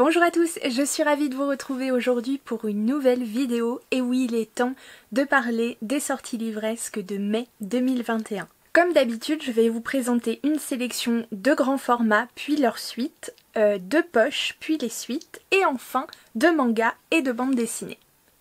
Bonjour à tous, je suis ravie de vous retrouver aujourd'hui pour une nouvelle vidéo. Et oui, il est temps de parler des sorties livresques de mai 2021. Comme d'habitude, je vais vous présenter une sélection de grands formats, puis leurs suites, de poches, puis les suites, et enfin de mangas et de bandes dessinées.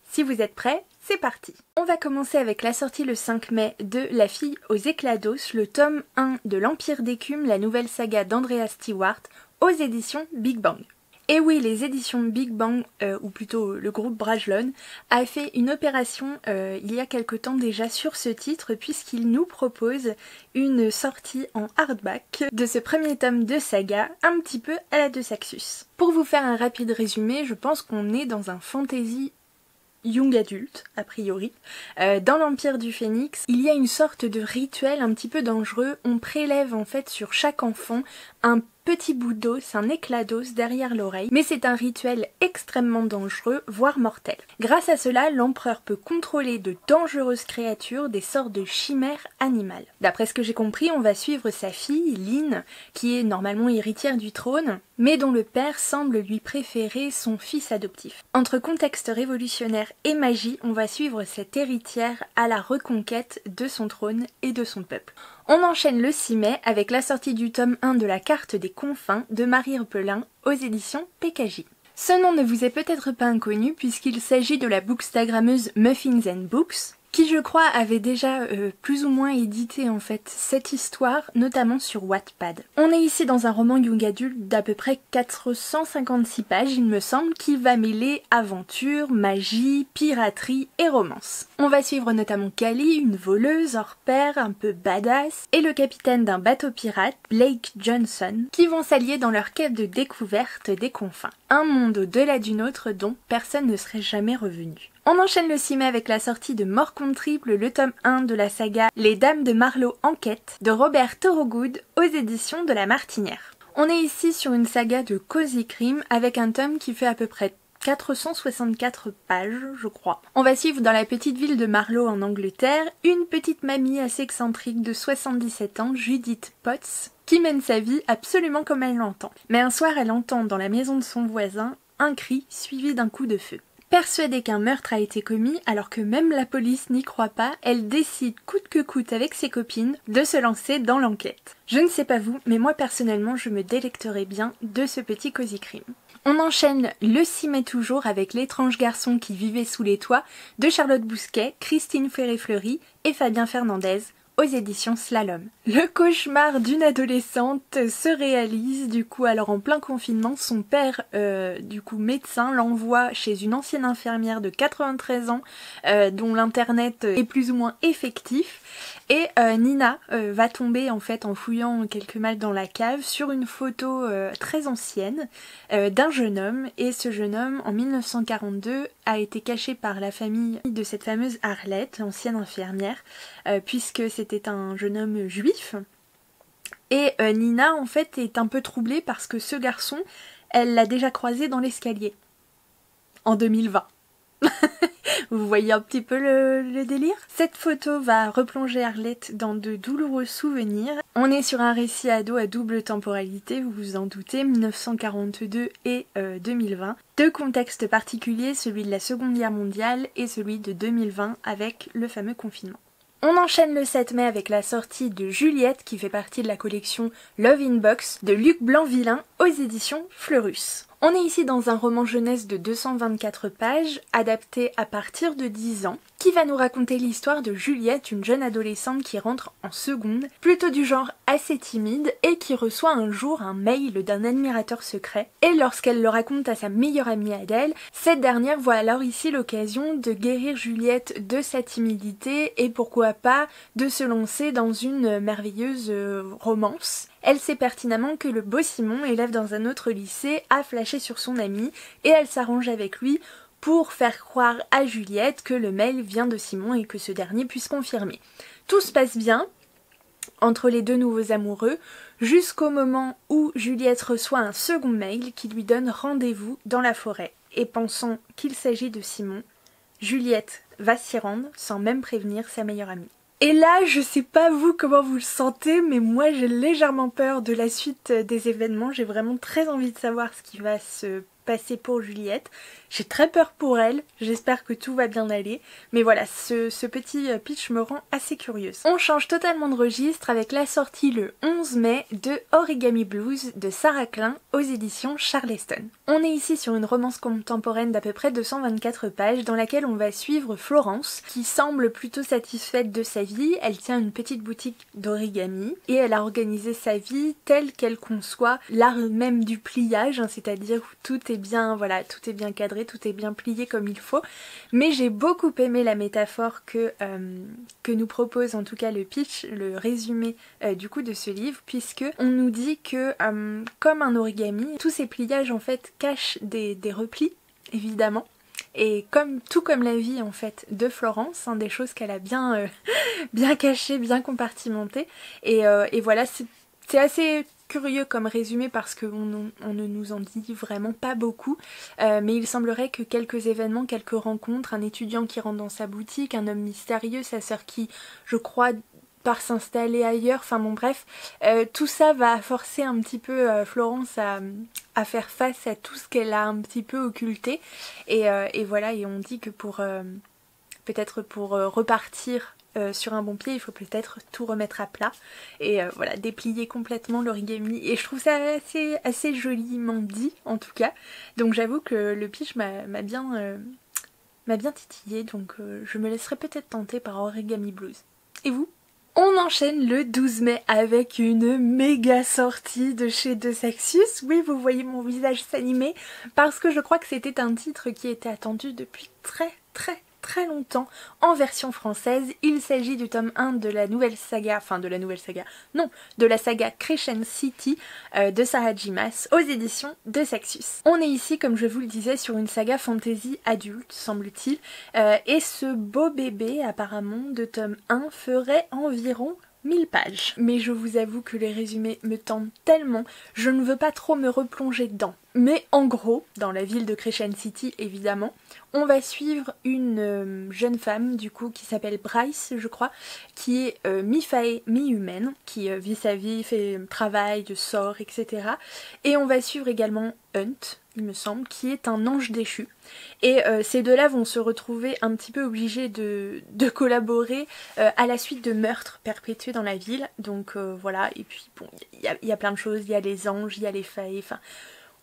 Si vous êtes prêts, c'est parti! On va commencer avec la sortie le 5 mai de La fille aux éclats d'os, le tome 1 de l'Empire d'écume, la nouvelle saga d'Andrea Stewart, aux éditions Big Bang. Et oui, les éditions Big Bang, ou plutôt le groupe Brajlon, a fait une opération il y a quelque temps déjà sur ce titre, puisqu'il nous propose une sortie en hardback de ce premier tome de saga, un petit peu à la de Saxus. Pour vous faire un rapide résumé, je pense qu'on est dans un fantasy young adulte, a priori. Dans l'Empire du Phénix, il y a une sorte de rituel un petit peu dangereux. On prélève en fait sur chaque enfant un petit bout d'os, un éclat d'os derrière l'oreille, mais c'est un rituel extrêmement dangereux, voire mortel. Grâce à cela, l'empereur peut contrôler de dangereuses créatures, des sortes de chimères animales. D'après ce que j'ai compris, on va suivre sa fille, Lynn, qui est normalement héritière du trône, mais dont le père semble lui préférer son fils adoptif. Entre contexte révolutionnaire et magie, on va suivre cette héritière à la reconquête de son trône et de son peuple. On enchaîne le 6 mai avec la sortie du tome 1 de la carte des confins de Marie Repelin aux éditions PKJ. Ce nom ne vous est peut-être pas inconnu puisqu'il s'agit de la bookstagrammeuse Muffins & Books, qui je crois avait déjà plus ou moins édité en fait cette histoire, notamment sur Wattpad. On est ici dans un roman young adulte d'à peu près 456 pages il me semble, qui va mêler aventure, magie, piraterie et romance. On va suivre notamment Callie, une voleuse hors pair, un peu badass, et le capitaine d'un bateau pirate, Blake Johnson, qui vont s'allier dans leur quête de découverte des confins. Un monde au-delà du nôtre dont personne ne serait jamais revenu. On enchaîne le 6 mai avec la sortie de Mort contre Triple, le tome 1 de la saga Les Dames de Marlowe Enquête de Robert Thorogood aux éditions de La Martinière. On est ici sur une saga de cosy crime avec un tome qui fait à peu près 464 pages, je crois. On va suivre dans la petite ville de Marlowe en Angleterre une petite mamie assez excentrique de 77 ans, Judith Potts, qui mène sa vie absolument comme elle l'entend. Mais un soir, elle entend dans la maison de son voisin un cri suivi d'un coup de feu. Persuadée qu'un meurtre a été commis, alors que même la police n'y croit pas, elle décide coûte que coûte avec ses copines de se lancer dans l'enquête. Je ne sais pas vous, mais moi personnellement je me délecterai bien de ce petit cosy crime. On enchaîne le 6 mai toujours avec L'étrange garçon qui vivait sous les toits de Charlotte Bousquet, Christine Ferré-Fleury et Fabien Fernandez aux éditions Slalom. Le cauchemar d'une adolescente se réalise du coup, alors en plein confinement, son père médecin l'envoie chez une ancienne infirmière de 93 ans dont l'internet est plus ou moins effectif. Et Nina va tomber en fait en fouillant quelques malles dans la cave sur une photo très ancienne d'un jeune homme, et ce jeune homme en 1942 a été caché par la famille de cette fameuse Arlette, ancienne infirmière, puisque c'était un jeune homme juif. Et Nina en fait est un peu troublée parce que ce garçon, elle l'a déjà croisé dans l'escalier en 2020. Vous voyez un petit peu le délire? Cette photo va replonger Arlette dans de douloureux souvenirs. On est sur un récit ado à double temporalité, vous vous en doutez, 1942 et 2020. Deux contextes particuliers, celui de la Seconde Guerre mondiale et celui de 2020 avec le fameux confinement. On enchaîne le 7 mai avec la sortie de Juliette qui fait partie de la collection Love in Box de Luc Blanc-Villain aux éditions Fleurus. On est ici dans un roman jeunesse de 224 pages, adapté à partir de 10 ans, qui va nous raconter l'histoire de Juliette, une jeune adolescente qui rentre en seconde, plutôt du genre assez timide, et qui reçoit un jour un mail d'un admirateur secret. Et lorsqu'elle le raconte à sa meilleure amie Adèle, cette dernière voit alors ici l'occasion de guérir Juliette de sa timidité et pourquoi pas de se lancer dans une merveilleuse romance. Elle sait pertinemment que le beau Simon, élève dans un autre lycée, a flashé sur son ami et elle s'arrange avec lui pour faire croire à Juliette que le mail vient de Simon et que ce dernier puisse confirmer. Tout se passe bien entre les deux nouveaux amoureux jusqu'au moment où Juliette reçoit un second mail qui lui donne rendez-vous dans la forêt. Et pensant qu'il s'agit de Simon, Juliette va s'y rendre sans même prévenir sa meilleure amie. Et là, je sais pas vous comment vous le sentez, mais moi j'ai légèrement peur de la suite des événements. J'ai vraiment très envie de savoir ce qui va se passer pour Juliette. J'ai très peur pour elle, j'espère que tout va bien aller. Mais voilà, ce petit pitch me rend assez curieuse. On change totalement de registre avec la sortie le 11 mai de Origami Blues de Sarah Klein aux éditions Charleston. On est ici sur une romance contemporaine d'à peu près 224 pages dans laquelle on va suivre Florence qui semble plutôt satisfaite de sa vie. Elle tient une petite boutique d'origami et elle a organisé sa vie telle qu'elle conçoit l'art même du pliage, hein, c'est-à-dire où tout est bien, voilà, tout est bien cadré, tout est bien plié comme il faut. Mais j'ai beaucoup aimé la métaphore que nous propose en tout cas le pitch, le résumé du coup de ce livre, puisque on nous dit que comme un origami, tous ces pliages en fait cachent des replis évidemment. Et tout comme la vie en fait de Florence, hein, des choses qu'elle a bien, bien cachées, bien compartimentées. Et voilà, c'est assez curieux comme résumé parce qu'on ne nous en dit vraiment pas beaucoup. Mais il semblerait que quelques événements, quelques rencontres, un étudiant qui rentre dans sa boutique, un homme mystérieux, sa sœur qui, je crois, part s'installer ailleurs, enfin bon bref, tout ça va forcer un petit peu Florence à faire face à tout ce qu'elle a un petit peu occulté et voilà, et on dit que peut-être pour repartir sur un bon pied, il faut peut-être tout remettre à plat et voilà, déplier complètement l'origami, et je trouve ça assez joliment dit en tout cas, donc j'avoue que le pitch m'a bien titillé, donc je me laisserai peut-être tenter par Origami Blues. Et vous ? On enchaîne le 12 mai avec une méga sortie de chez De Sexus. Oui, vous voyez mon visage s'animer parce que je crois que c'était un titre qui était attendu depuis très longtemps en version française. Il s'agit du tome 1 de la nouvelle saga, de la saga Crescent City de Sarah J. Maas aux éditions De Sexus. On est ici, comme je vous le disais, sur une saga fantasy adulte, semble-t-il, et ce beau bébé, apparemment, de tome 1 ferait environ 1000 pages. Mais je vous avoue que les résumés me tentent tellement, je ne veux pas trop me replonger dedans. Mais en gros, dans la ville de Crescent City évidemment, on va suivre une jeune femme du coup qui s'appelle Bryce, je crois, qui est mi-fae, mi-humaine, qui vit sa vie, travaille, sort, etc. Et on va suivre également Hunt, il me semble, qui est un ange déchu. Et ces deux-là vont se retrouver un petit peu obligés de collaborer à la suite de meurtres perpétués dans la ville. Donc voilà, et puis bon, il y a plein de choses, il y a les anges, il y a les fae, enfin...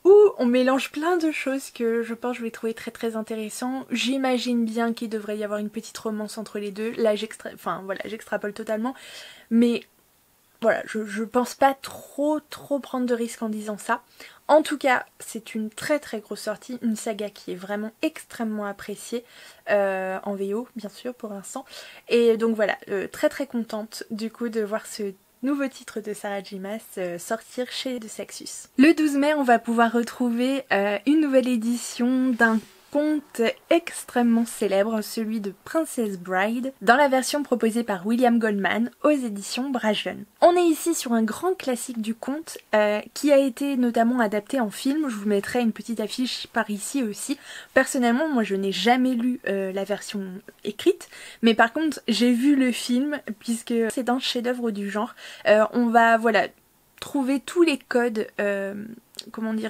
où on mélange plein de choses que je pense que je vais trouver très intéressant. J'imagine bien qu'il devrait y avoir une petite romance entre les deux. Là j'extrapole totalement. Mais voilà, je pense pas trop prendre de risques en disant ça. En tout cas, c'est une très grosse sortie, une saga qui est vraiment extrêmement appréciée, en VO bien sûr pour l'instant. Et donc voilà, très contente du coup de voir ce nouveau titre de Sarah J. Maas sortir chez De Sexus. Le 12 mai, on va pouvoir retrouver une nouvelle édition d'un conte extrêmement célèbre, celui de Princess Bride, dans la version proposée par William Goldman aux éditions Brajlon. On est ici sur un grand classique du conte qui a été notamment adapté en film. Je vous mettrai une petite affiche par ici aussi. Personnellement, moi je n'ai jamais lu la version écrite, mais par contre j'ai vu le film puisque c'est un chef-d'œuvre du genre. On va voilà trouver tous les codes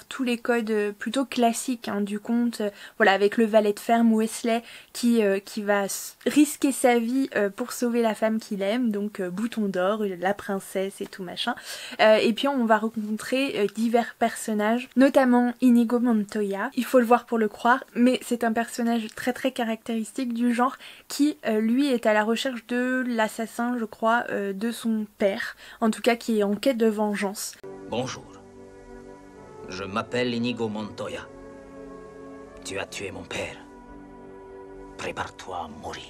tous les codes plutôt classiques hein, du conte, voilà, avec le valet de ferme Wesley qui va risquer sa vie pour sauver la femme qu'il aime, donc Bouton d'or, la princesse et tout machin, et puis on va rencontrer divers personnages, notamment Inigo Montoya, il faut le voir pour le croire, mais c'est un personnage très caractéristique du genre qui lui est à la recherche de l'assassin, je crois, de son père, en tout cas qui est en quête de vengeance. Bonjour. Je m'appelle Inigo Montoya. Tu as tué mon père. Prépare-toi à mourir.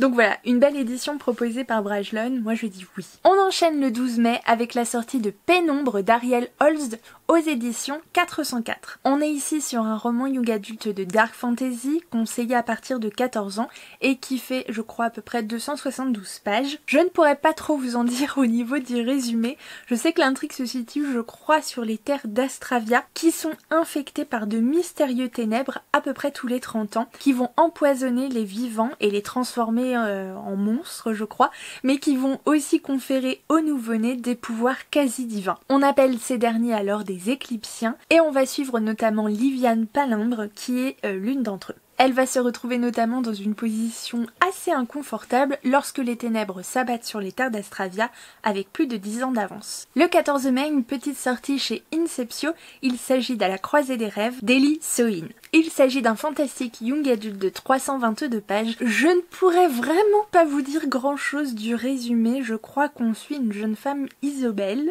Donc voilà, une belle édition proposée par Brajlon, moi je dis oui. On enchaîne le 12 mai avec la sortie de Pénombre d'Ariel Holst aux éditions 404. On est ici sur un roman young adulte de dark fantasy, conseillé à partir de 14 ans et qui fait, je crois, à peu près 272 pages. Je ne pourrais pas trop vous en dire au niveau du résumé. Je sais que l'intrigue se situe, je crois, sur les terres d'Astravia qui sont infectées par de mystérieux ténèbres à peu près tous les 30 ans qui vont empoisonner les vivants et les transformer transformer en monstres, je crois, mais qui vont aussi conférer aux nouveau-nés des pouvoirs quasi divins. On appelle ces derniers alors des éclipsiens, et on va suivre notamment Liviane Palimbre, qui est l'une d'entre eux. Elle va se retrouver notamment dans une position assez inconfortable lorsque les ténèbres s'abattent sur les terres d'Astravia avec plus de 10 ans d'avance. Le 14 mai, une petite sortie chez Inceptio, il s'agit d'À la croisée des rêves d'Eli Sohin. Il s'agit d'un fantastique young adulte de 322 pages. Je ne pourrais vraiment pas vous dire grand chose du résumé, je crois qu'on suit une jeune femme Isobel.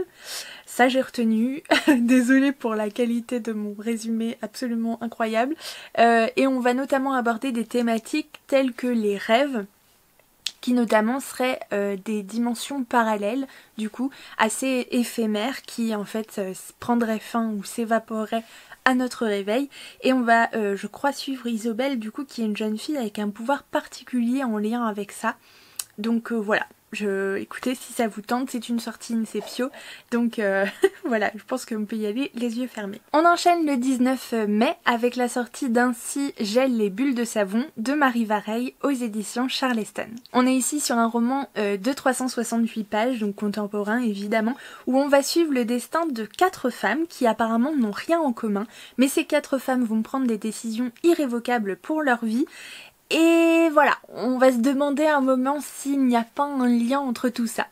Ça j'ai retenu, désolée pour la qualité de mon résumé absolument incroyable. Et on va notamment aborder des thématiques telles que les rêves, qui notamment seraient des dimensions parallèles, du coup, assez éphémères, qui en fait prendraient fin ou s'évaporeraient à notre réveil. Et on va, je crois, suivre Isobel, du coup, qui est une jeune fille avec un pouvoir particulier en lien avec ça. Donc voilà. Écoutez, si ça vous tente, c'est une sortie Inceptio, donc voilà, je pense qu'on peut y aller les yeux fermés. On enchaîne le 19 mai avec la sortie d'Ainsi gèle les bulles de savon de Marie Vareille aux éditions Charleston. On est ici sur un roman de 368 pages, donc contemporain évidemment, où on va suivre le destin de 4 femmes qui apparemment n'ont rien en commun, mais ces 4 femmes vont prendre des décisions irrévocables pour leur vie. Et voilà, on va se demander à un moment s'il n'y a pas un lien entre tout ça.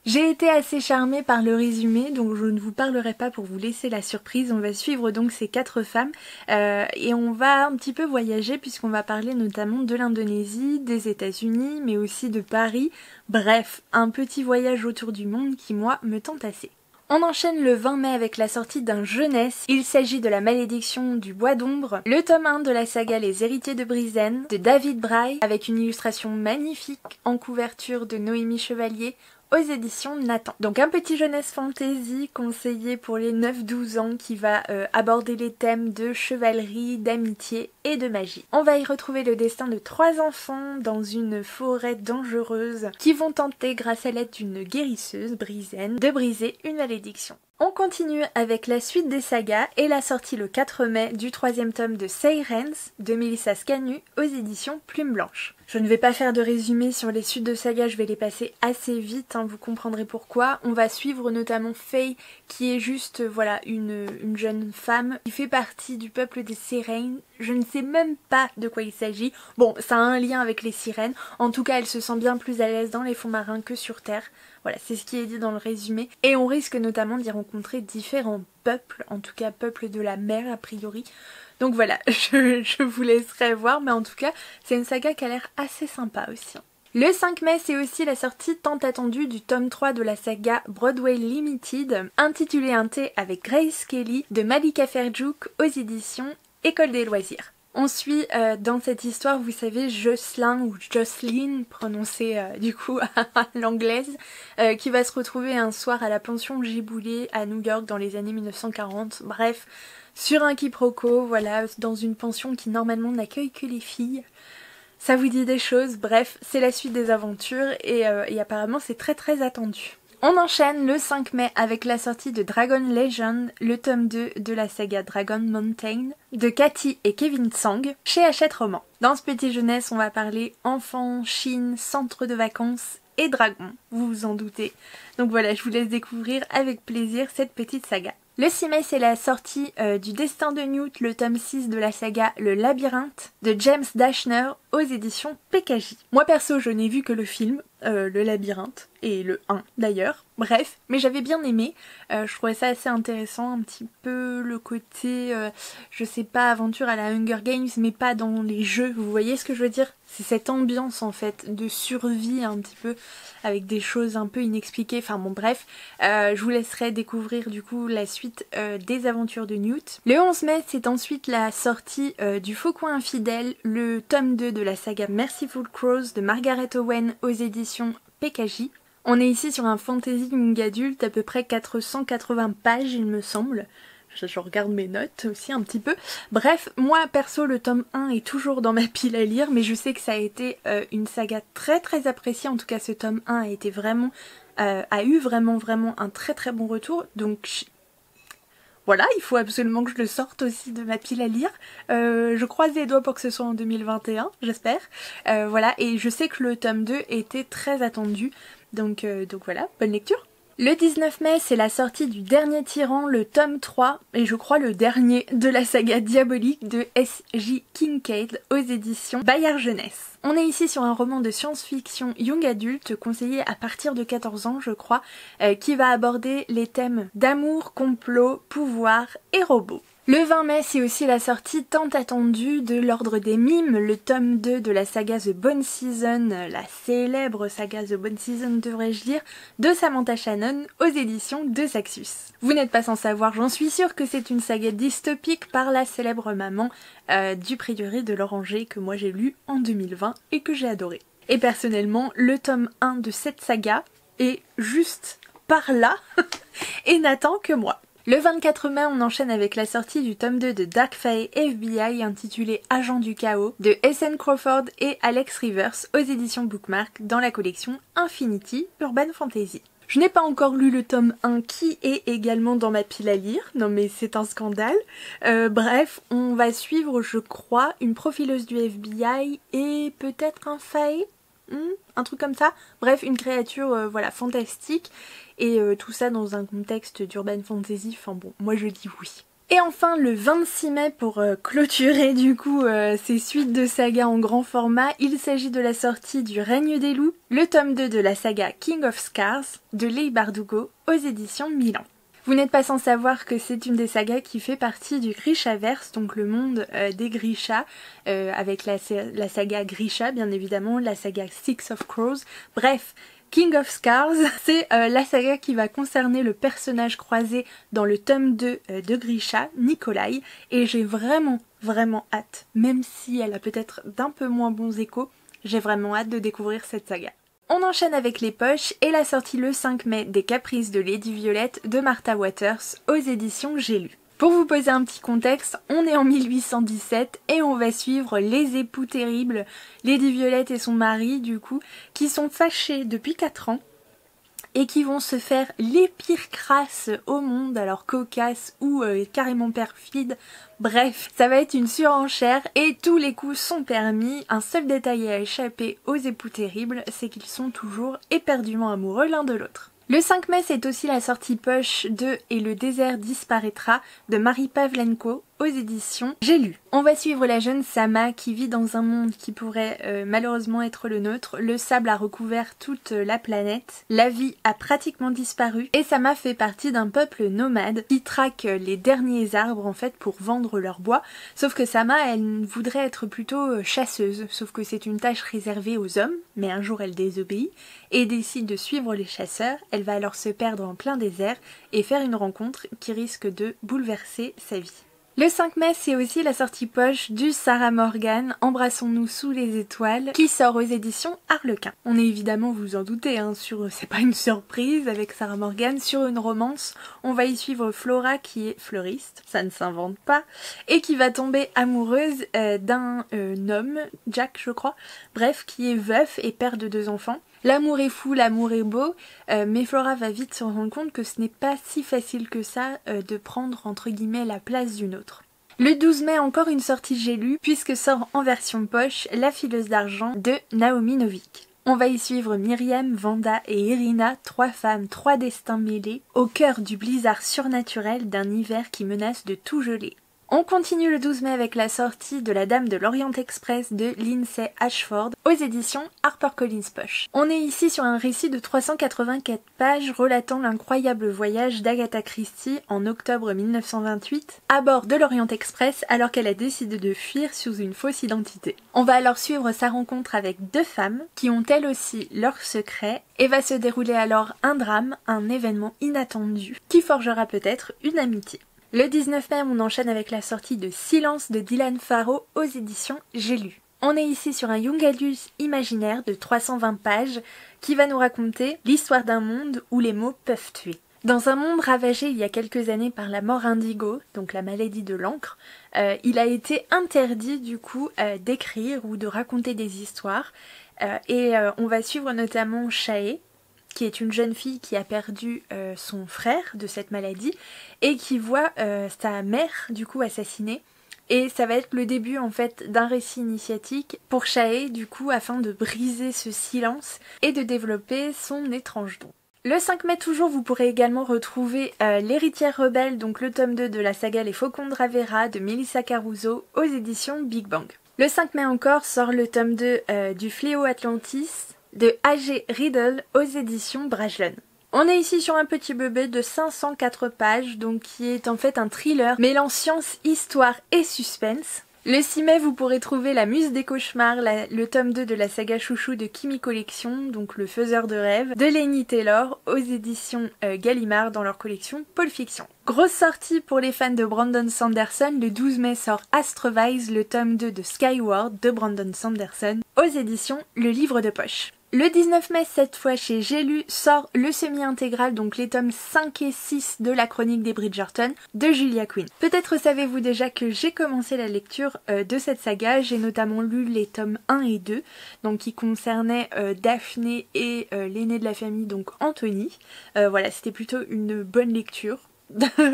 J'ai été assez charmée par le résumé, donc je ne vous parlerai pas pour vous laisser la surprise. On va suivre donc ces 4 femmes et on va un petit peu voyager puisqu'on va parler notamment de l'Indonésie, des États-Unis, mais aussi de Paris. Bref, un petit voyage autour du monde qui, moi, me tente assez. On enchaîne le 20 mai avec la sortie d'un jeunesse. Il s'agit de La Malédiction du Bois d'Ombre, le tome 1 de la saga Les Héritiers de Brizen, de David Braille, avec une illustration magnifique en couverture de Noémie Chevalier, aux éditions Nathan. Donc un petit jeunesse fantasy conseillé pour les 9-12 ans qui va aborder les thèmes de chevalerie, d'amitié et de magie. On va y retrouver le destin de 3 enfants dans une forêt dangereuse qui vont tenter, grâce à l'aide d'une guérisseuse, Brizen, de briser une malédiction. On continue avec la suite des sagas et la sortie le 4 mai du 3e tome de Sirens de Melissa Scanu aux éditions Plume Blanche. Je ne vais pas faire de résumé sur les suites de sagas, je vais les passer assez vite, hein, vous comprendrez pourquoi. On va suivre notamment Faye qui est juste voilà une jeune femme qui fait partie du peuple des sirènes. Je ne sais même pas de quoi il s'agit. Bon, ça a un lien avec les sirènes. En tout cas, elle se sent bien plus à l'aise dans les fonds marins que sur Terre. Voilà, c'est ce qui est dit dans le résumé. Et on risque notamment d'y rencontrer différents peuples, en tout cas peuples de la mer a priori. Donc voilà, je vous laisserai voir, mais en tout cas, c'est une saga qui a l'air assez sympa aussi. Le 5 mai, c'est aussi la sortie tant attendue du tome 3 de la saga Broadway Limited, intitulé Un thé avec Grace Kelly de Malika Ferjouk aux éditions École des loisirs. On suit dans cette histoire, vous savez, Jocelyn ou Jocelyn, prononcé du coup à l'anglaise, qui va se retrouver un soir à la pension Giboulé à New York dans les années 1940. Bref, sur un quiproquo, voilà, dans une pension qui normalement n'accueille que les filles. Ça vous dit des choses, bref, c'est la suite des aventures et apparemment c'est très très attendu. On enchaîne le 5 mai avec la sortie de Dragon Legend, le tome 2 de la saga Dragon Mountain, de Cathy et Kevin Tsang, chez Hachette Roman. Dans ce petit jeunesse, on va parler enfants, Chine, centre de vacances et dragons, vous vous en doutez. Donc voilà, je vous laisse découvrir avec plaisir cette petite saga. Le 6 mai, c'est la sortie du Destin de Newt, le tome 6 de la saga Le Labyrinthe, de James Dashner aux éditions PKJ. Moi perso, je n'ai vu que le film, Le Labyrinthe, et le 1 d'ailleurs, bref, mais j'avais bien aimé, je trouvais ça assez intéressant, un petit peu le côté, je sais pas, aventure à la Hunger Games, mais pas dans les jeux, vous voyez ce que je veux dire? C'est cette ambiance en fait de survie un petit peu, avec des choses un peu inexpliquées, enfin bon bref, je vous laisserai découvrir du coup la suite des aventures de Newt. Le 11 mai, c'est ensuite la sortie du Faucon Infidèle, le tome 2 de la saga Merciful Crows de Margaret Owen aux éditions PKJ. On est ici sur un fantasy young adulte, à peu près 480 pages il me semble. Je regarde mes notes aussi un petit peu. Bref, moi perso le tome 1 est toujours dans ma pile à lire, mais je sais que ça a été une saga très très appréciée. En tout cas ce tome 1 a été vraiment, a eu vraiment un très très bon retour. Donc voilà, il faut absolument que je le sorte aussi de ma pile à lire. Je croise les doigts pour que ce soit en 2021, j'espère. Voilà, et je sais que le tome 2 était très attendu, donc voilà, bonne lecture. Le 19 mai, c'est la sortie du Dernier Tyran, le tome 3, et je crois le dernier de la saga diabolique de S.J. Kincaid aux éditions Bayard Jeunesse. On est ici sur un roman de science-fiction young adulte, conseillé à partir de 14 ans je crois, qui va aborder les thèmes d'amour, complot, pouvoir et robots. Le 20 mai, c'est aussi la sortie tant attendue de l'Ordre des Mimes, le tome 2 de la saga The Bone Season, la célèbre saga The Bone Season devrais-je dire, de Samantha Shannon aux éditions de Saxus. Vous n'êtes pas sans savoir, j'en suis sûre, que c'est une saga dystopique par la célèbre maman du prieuré de l'Oranger que moi j'ai lu en 2020 et que j'ai adoré. Et personnellement, le tome 1 de cette saga est juste par là et n'attend que moi. Le 24 mai, on enchaîne avec la sortie du tome 2 de Dark Fae FBI intitulé Agent du Chaos de S.N. Crawford et Alex Rivers aux éditions Bookmark dans la collection Infinity Urban Fantasy. Je n'ai pas encore lu le tome 1 qui est également dans ma pile à lire, non mais c'est un scandale. Bref, on va suivre je crois une profileuse du FBI et peut-être un Fae, un truc comme ça. Bref, une créature voilà fantastique. Et tout ça dans un contexte d'urban fantasy, enfin bon, moi je dis oui. Et enfin le 26 mai pour clôturer du coup ces suites de sagas en grand format, il s'agit de la sortie du Règne des Loups, le tome 2 de la saga King of Scars de Leigh Bardugo aux éditions Milan. Vous n'êtes pas sans savoir que c'est une des sagas qui fait partie du Grishaverse, donc le monde des Grisha, avec la saga Grisha bien évidemment, la saga Six of Crows, bref. King of Scars, c'est la saga qui va concerner le personnage croisé dans le tome 2 de Grisha, Nikolai, et j'ai vraiment hâte, même si elle a peut-être d'un peu moins bons échos, j'ai vraiment hâte de découvrir cette saga. On enchaîne avec les poches et la sortie le 5 mai des Caprices de Lady Violette de Martha Waters aux éditions J'ai lu. Pour vous poser un petit contexte, on est en 1817 et on va suivre les époux terribles, Lady Violette et son mari du coup, qui sont fâchés depuis 4 ans et qui vont se faire les pires crasses au monde, alors cocasses ou carrément perfides. Bref, ça va être une surenchère et tous les coups sont permis. Un seul détail à échapper aux époux terribles, c'est qu'ils sont toujours éperdument amoureux l'un de l'autre. Le 5 mai, c'est aussi la sortie poche de Et le désert disparaîtra de Marie Pavlenko aux éditions J'ai lu. On va suivre la jeune Sama qui vit dans un monde qui pourrait malheureusement être le nôtre. Le sable a recouvert toute la planète. La vie a pratiquement disparu et Sama fait partie d'un peuple nomade qui traque les derniers arbres en fait pour vendre leur bois. Sauf que Sama, elle voudrait être plutôt chasseuse. Sauf que c'est une tâche réservée aux hommes, mais un jour elle désobéit et décide de suivre les chasseurs. Elle va alors se perdre en plein désert et faire une rencontre qui risque de bouleverser sa vie. Le 5 mai, c'est aussi la sortie poche du Sarah Morgan, Embrassons-nous sous les étoiles, qui sort aux éditions Harlequin. On est évidemment, vous vous en doutez, c'est pas une surprise avec Sarah Morgan, sur une romance. On va y suivre Flora qui est fleuriste, ça ne s'invente pas, et qui va tomber amoureuse d'un homme, Jack je crois, bref, qui est veuf et père de 2 enfants. L'amour est fou, l'amour est beau, mais Flora va vite se rendre compte que ce n'est pas si facile que ça de prendre entre guillemets la place d'une autre. Le 12 mai, encore une sortie J'ai lu, puisque sort en version poche La fileuse d'argent de Naomi Novik. On va y suivre Myriam, Vanda et Irina, 3 femmes, 3 destins mêlés, au cœur du blizzard surnaturel d'un hiver qui menace de tout geler. On continue le 12 mai avec la sortie de La Dame de l'Orient Express de Lindsay Ashford aux éditions HarperCollins Poche. On est ici sur un récit de 384 pages relatant l'incroyable voyage d'Agatha Christie en octobre 1928 à bord de l'Orient Express alors qu'elle a décidé de fuir sous une fausse identité. On va alors suivre sa rencontre avec 2 femmes qui ont elles aussi leurs secrets et va se dérouler alors un drame, un événement inattendu qui forgera peut-être une amitié. Le 19 mai, on enchaîne avec la sortie de Silence de Dylan Farrow aux éditions J'ai lu. On est ici sur un young adult imaginaire de 320 pages qui va nous raconter l'histoire d'un monde où les mots peuvent tuer. Dans un monde ravagé il y a quelques années par la mort indigo, donc la maladie de l'encre, il a été interdit du coup d'écrire ou de raconter des histoires et on va suivre notamment Shae, qui est une jeune fille qui a perdu son frère de cette maladie et qui voit sa mère du coup assassinée. Et ça va être le début en fait d'un récit initiatique pour Shae du coup afin de briser ce silence et de développer son étrange don. Le 5 mai toujours, vous pourrez également retrouver L'héritière rebelle, donc le tome 2 de la saga Les Faucons de Ravera de Melissa Caruso aux éditions Big Bang. Le 5 mai encore sort le tome 2 du Fléau Atlantis de A.G. Riddle aux éditions Brajlon. On est ici sur un petit bébé de 504 pages, donc qui est en fait un thriller mêlant science, histoire et suspense. Le 6 mai, vous pourrez trouver La Muse des Cauchemars, le tome 2 de la saga chouchou de Kimi Collection, donc Le Faiseur de Rêves, de Laini Taylor, aux éditions Gallimard dans leur collection Pulp Fiction. Grosse sortie pour les fans de Brandon Sanderson, le 12 mai sort Astrovise, le tome 2 de Skyward de Brandon Sanderson, aux éditions Le Livre de Poche. Le 19 mai, cette fois chez J'ai lu, sort le semi-intégral, donc les tomes 5 et 6 de la chronique des Bridgerton de Julia Quinn. Peut-être savez-vous déjà que j'ai commencé la lecture de cette saga, j'ai notamment lu les tomes 1 et 2, donc qui concernaient Daphné et l'aîné de la famille, donc Anthony. Voilà, c'était plutôt une bonne lecture.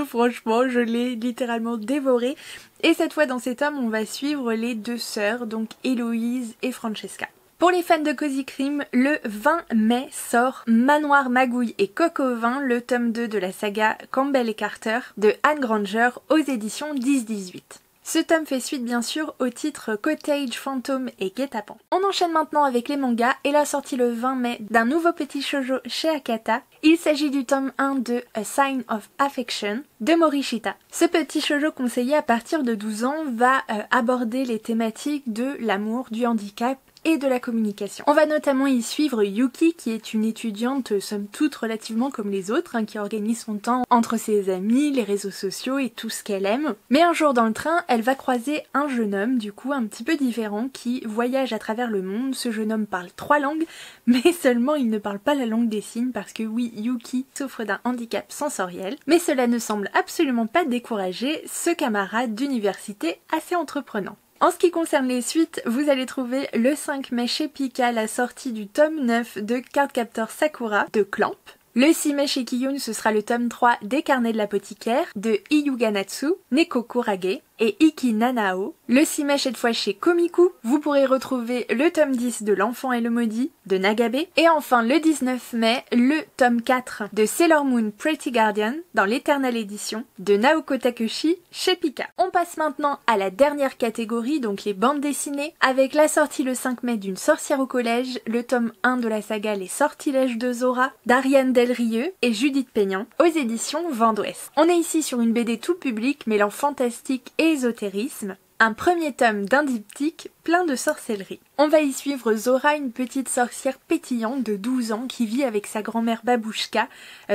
Franchement, je l'ai littéralement dévoré. Et cette fois dans ces tomes, on va suivre les deux sœurs, donc Héloïse et Francesca. Pour les fans de Cozy Crime, le 20 mai sort Manoir Magouille et Coq au vin, le tome 2 de la saga Campbell et Carter de Anne Granger aux éditions 10-18. Ce tome fait suite bien sûr au titre Cottage, Fantôme et Guet-apens. On enchaîne maintenant avec les mangas et la sortie le 20 mai d'un nouveau petit shoujo chez Akata. Il s'agit du tome 1 de A Sign of Affection de Morishita. Ce petit shoujo conseillé à partir de 12 ans va aborder les thématiques de l'amour, du handicap et de la communication. On va notamment y suivre Yuki qui est une étudiante somme toute relativement comme les autres, qui organise son temps entre ses amis, les réseaux sociaux et tout ce qu'elle aime. Mais un jour dans le train, elle va croiser un jeune homme du coup un petit peu différent qui voyage à travers le monde. Ce jeune homme parle 3 langues, mais seulement il ne parle pas la langue des signes parce que oui, Yuki souffre d'un handicap sensoriel. Mais cela ne semble absolument pas décourager ce camarade d'université assez entreprenant. En ce qui concerne les suites, vous allez trouver le 5 mai chez Pika la sortie du tome 9 de Cardcaptor Sakura de Clamp. Le 6 mai chez Kiyun, ce sera le tome 3 des Carnets de l'apothicaire de Iyuganatsu, Neko Kurage et Iki Nanao. Le 6 mai cette fois chez Komiku, vous pourrez retrouver le tome 10 de L'Enfant et le Maudit de Nagabe. Et enfin le 19 mai, le tome 4 de Sailor Moon Pretty Guardian dans l'Eternal Edition de Naoko Takeuchi chez Pika. On passe maintenant à la dernière catégorie, donc les bandes dessinées, avec la sortie le 5 mai d'une sorcière au collège, le tome 1 de la saga Les Sortilèges de Zora d'Ariane Delrieux et Judith Peignan aux éditions Vent d'Ouest. On est ici sur une BD tout public mêlant fantastique et ésotérisme, un premier tome d'un diptyque plein de sorcellerie. On va y suivre Zora, une petite sorcière pétillante de 12 ans qui vit avec sa grand-mère Babouchka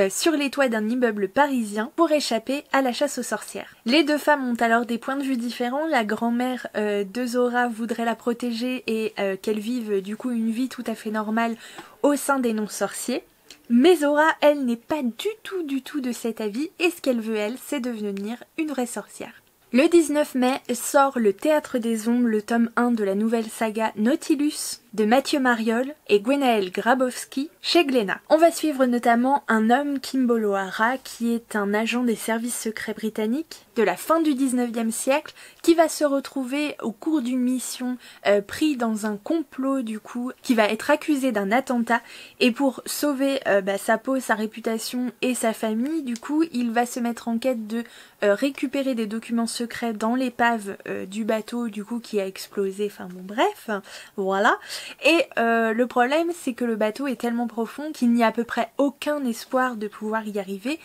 sur les toits d'un immeuble parisien pour échapper à la chasse aux sorcières. Les deux femmes ont alors des points de vue différents. La grand-mère de Zora voudrait la protéger et qu'elle vive du coup une vie tout à fait normale au sein des non-sorciers. Mais Zora, elle, n'est pas du tout de cet avis et ce qu'elle veut, elle, c'est devenir une vraie sorcière. Le 19 mai sort Le Théâtre des Ombres, le tome 1 de la nouvelle saga Nautilus de Mathieu Mariol et Gwenaël Grabowski chez Glénat. On va suivre notamment un homme, Kimbo Lohara, qui est un agent des services secrets britanniques de la fin du 19e siècle, qui va se retrouver au cours d'une mission pris dans un complot du coup, qui va être accusé d'un attentat et pour sauver sa peau, sa réputation et sa famille, du coup il va se mettre en quête de récupérer des documents secrets dans l'épave du bateau du coup qui a explosé, enfin bon bref, voilà. Et le problème c'est que le bateau est tellement profond qu'il n'y a à peu près aucun espoir de pouvoir y arriver,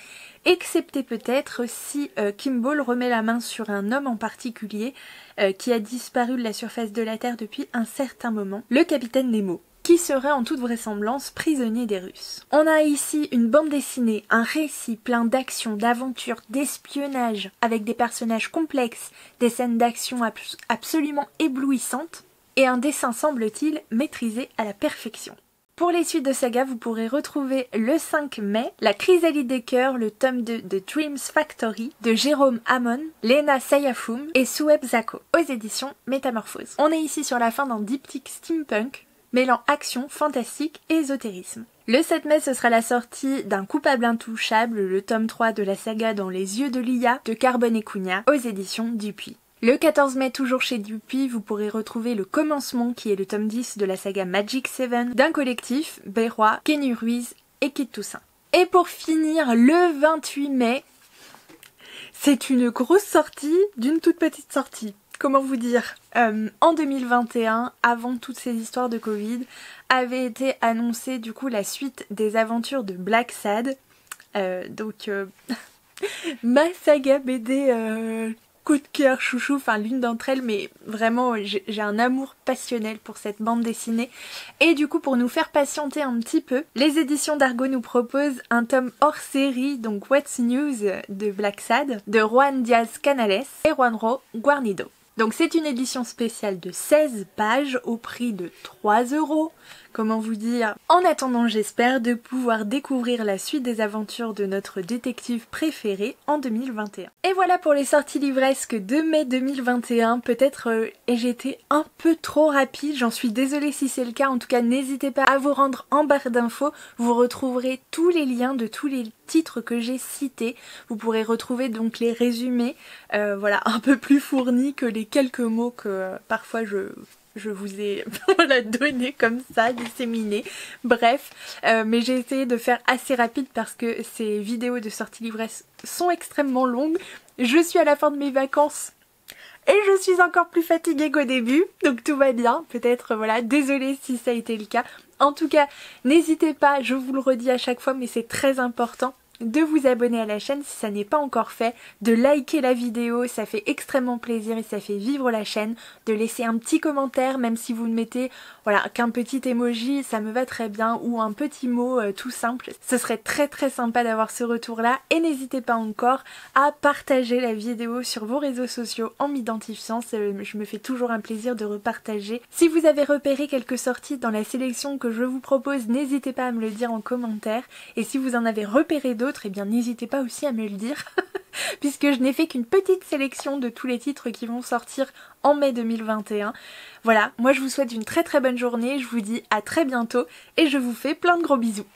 excepté peut-être si Kimball remet la main sur un homme en particulier qui a disparu de la surface de la Terre depuis un certain moment, le capitaine Nemo, qui serait en toute vraisemblance prisonnier des Russes. On a ici une bande dessinée, un récit plein d'action, d'aventure, d'espionnage, avec des personnages complexes, des scènes d'action absolument éblouissantes, et un dessin semble-t-il maîtrisé à la perfection. Pour les suites de saga, vous pourrez retrouver le 5 mai La Chrysalide des Cœurs, le tome 2 de Dreams Factory de Jérôme Hamon, Lena Sayafum et Soueb Zako aux éditions Métamorphose. On est ici sur la fin d'un diptyque steampunk mêlant action, fantastique et ésotérisme. Le 7 mai, ce sera la sortie d'un Coupable intouchable, le tome 3 de la saga Dans les yeux de Lia de Carbone et Cugna aux éditions Dupuis. Le 14 mai, toujours chez Dupuis, vous pourrez retrouver Le Commencement qui est le tome 10 de la saga Magic 7 d'un collectif, Beyrois, Kenny Ruiz et Kit Toussaint. Et pour finir, le 28 mai, c'est une grosse sortie d'une toute petite sortie. Comment vous dire, en 2021, avant toutes ces histoires de Covid, avait été annoncée du coup la suite des aventures de Black Sad. Ma saga BD coup de cœur chouchou, enfin l'une d'entre elles, mais vraiment j'ai un amour passionnel pour cette bande dessinée. Et du coup, pour nous faire patienter un petit peu, les éditions d'Argo nous proposent un tome hors série, donc What's News de Black Sad, de Juan Diaz Canales et Juanro Guarnido. Donc c'est une édition spéciale de 16 pages au prix de 3 €. Comment vous dire? En attendant, j'espère de pouvoir découvrir la suite des aventures de notre détective préféré en 2021. Et voilà pour les sorties livresques de mai 2021. Peut-être j'ai été un peu trop rapide, j'en suis désolée si c'est le cas. En tout cas, n'hésitez pas à vous rendre en barre d'infos. Vous retrouverez tous les liens de tous les titres que j'ai cités. Vous pourrez retrouver donc les résumés, voilà, un peu plus fournis que les quelques mots que parfois je vous ai voilà, donné comme ça, disséminé. Bref, mais j'ai essayé de faire assez rapide parce que ces vidéos de sortie livresse sont extrêmement longues. Je suis à la fin de mes vacances et je suis encore plus fatiguée qu'au début, donc tout va bien. Peut-être, voilà, désolée si ça a été le cas. En tout cas, n'hésitez pas, je vous le redis à chaque fois, mais c'est très important de vous abonner à la chaîne si ça n'est pas encore fait, de liker la vidéo, ça fait extrêmement plaisir et ça fait vivre la chaîne, de laisser un petit commentaire, même si vous ne mettez voilà, qu'un petit emoji, ça me va très bien, ou un petit mot tout simple, ce serait très très sympa d'avoir ce retour là. Et n'hésitez pas encore à partager la vidéo sur vos réseaux sociaux en m'identifiant, je me fais toujours un plaisir de repartager. Si vous avez repéré quelques sorties dans la sélection que je vous propose, n'hésitez pas à me le dire en commentaire, et si vous en avez repéré d'autres, eh bien n'hésitez pas aussi à me le dire puisque je n'ai fait qu'une petite sélection de tous les titres qui vont sortir en mai 2021. Voilà, moi je vous souhaite une très très bonne journée, je vous dis à très bientôt et je vous fais plein de gros bisous.